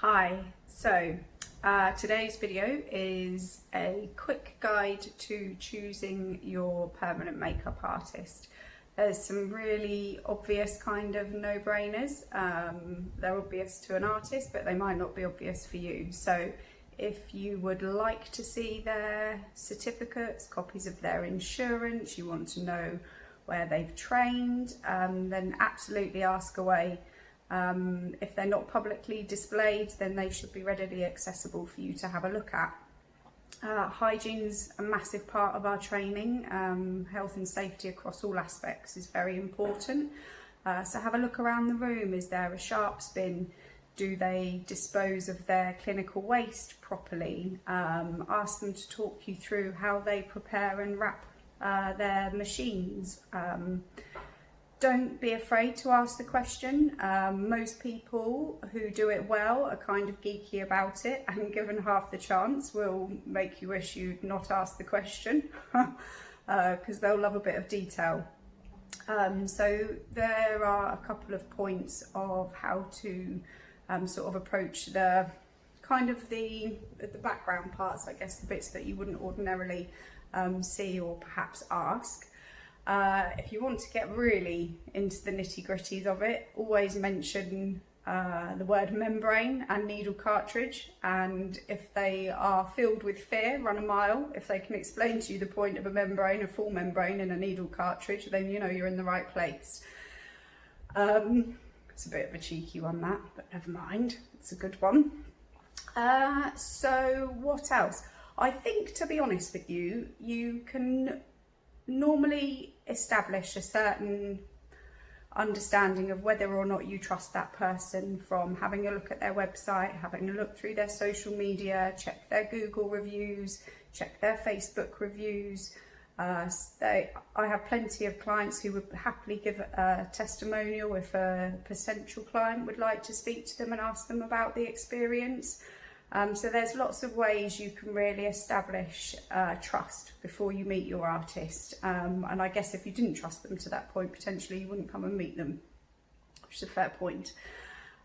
Hi, today's video is a quick guide to choosing your permanent makeup artist. There's some really obvious kind of no-brainers. They're obvious to an artist, but they might not be obvious for you. So if you would like to see their certificates, copies of their insurance, you want to know where they've trained, then absolutely ask away. If they're not publicly displayed, then they should be readily accessible for you to have a look at. Hygiene's a massive part of our training. Health and safety across all aspects is very important. So have a look around the room. Is there a sharps bin? Do they dispose of their clinical waste properly? Ask them to talk you through how they prepare and wrap their machines. Don't be afraid to ask the question. Most people who do it well are kind of geeky about it, and given half the chance will make you wish you'd not asked the question because they'll love a bit of detail. So there are a couple of points of how to sort of approach the kind of the background parts, I guess, the bits that you wouldn't ordinarily see or perhaps ask. If you want to get really into the nitty-gritties of it, always mention the word membrane and needle cartridge, and if they are filled with fear, run a mile. If they can explain to you the point of a membrane, a full membrane and a needle cartridge, then you know you're in the right place. It's a bit of a cheeky one, that, but never mind, it's a good one. So what else? I think, to be honest with you, you can normally establish a certain understanding of whether or not you trust that person from having a look at their website, having a look through their social media, check their Google reviews, check their Facebook reviews. I have plenty of clients who would happily give a testimonial if a potential client would like to speak to them and ask them about the experience. So there's lots of ways you can really establish trust before you meet your artist. And I guess if you didn't trust them to that point, potentially you wouldn't come and meet them, which is a fair point.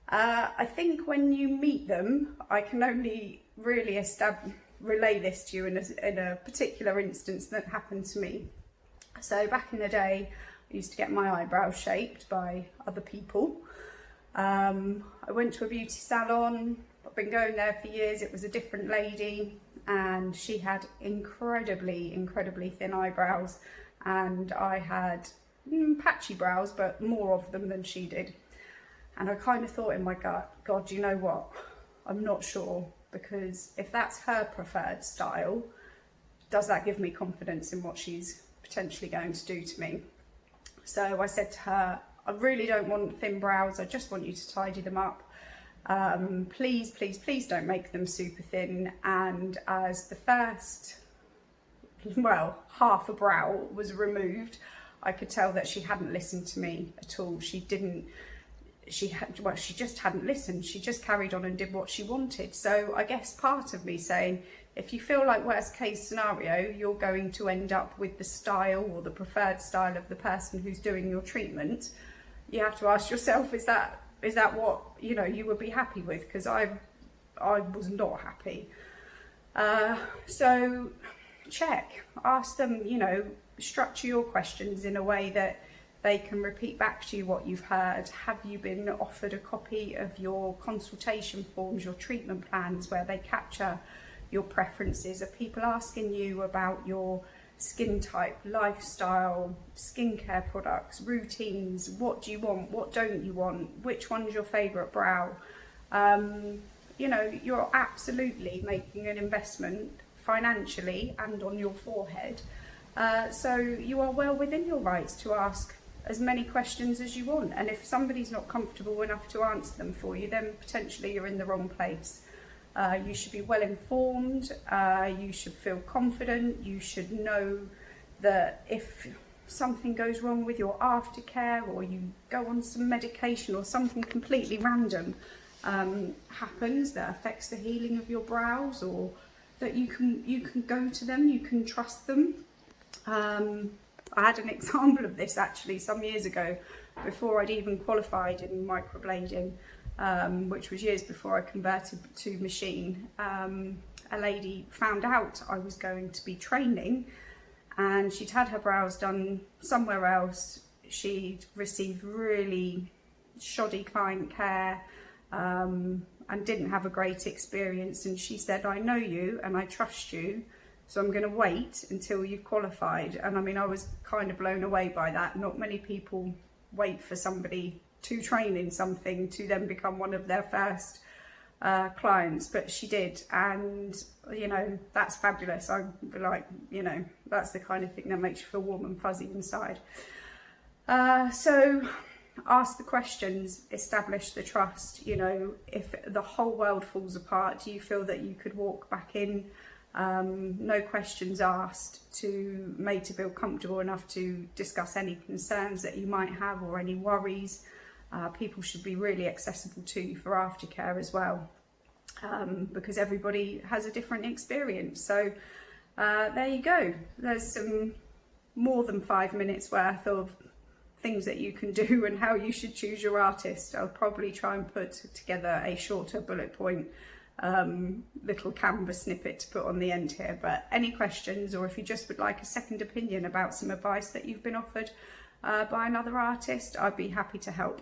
I think when you meet them, I can only really relay this to you in a particular instance that happened to me. So back in the day, I used to get my eyebrows shaped by other people. I went to a beauty salon. I've been going there for years. It was a different lady, and she had incredibly thin eyebrows, and I had patchy brows, but more of them than she did. And I kind of thought in my gut, God, you know what? I'm not sure, because if that's her preferred style, does that give me confidence in what she's potentially going to do to me? So I said to her, I really don't want thin brows. I just want you to tidy them up. Please don't make them super thin. And as the first, half a brow was removed, I could tell that she hadn't listened to me at all. She just hadn't listened. She just carried on and did what she wanted. So I guess part of me saying, if you feel like worst case scenario, you're going to end up with the style or the preferred style of the person who's doing your treatment, you have to ask yourself, is that what you would be happy with? Because I was not happy. So ask them, structure your questions in a way that they can repeat back to you what you've heard. Have you been offered a copy of your consultation forms, your treatment plans, where they capture your preferences? Are people asking you about your skin type, lifestyle, skincare products, routines? What do you want? What don't you want? Which one's your favourite brow? You're absolutely making an investment financially and on your forehead. So you are well within your rights to ask as many questions as you want. And if somebody's not comfortable enough to answer them for you, then potentially you're in the wrong place. You should be well informed, you should feel confident, you should know that if something goes wrong with your aftercare, or you go on some medication, or something completely random happens that affects the healing of your brows, or that you can go to them, you can trust them. I had an example of this actually some years ago, before I'd even qualified in microblading. which was years before I converted to machine. A lady found out I was going to be training, and she'd had her brows done somewhere else. She'd received really shoddy client care, and didn't have a great experience, and she said, I know you and I trust you, so I'm going to wait until you've qualified. And I mean, I was kind of blown away by that. Not many people wait for somebody to train in something to then become one of their first clients, but she did. And you know, that's fabulous. I'm like, you know, that's the kind of thing that makes you feel warm and fuzzy inside. So ask the questions, establish the trust. You know, if the whole world falls apart, do you feel that you could walk back in, no questions asked, made to feel comfortable enough to discuss any concerns that you might have or any worries? People should be really accessible to you for aftercare as well, because everybody has a different experience. So there you go. There's some more than 5 minutes worth of things that you can do and how you should choose your artist. I'll probably try and put together a shorter bullet point little Canva snippet to put on the end here. But any questions, or if you just would like a second opinion about some advice that you've been offered by another artist, I'd be happy to help.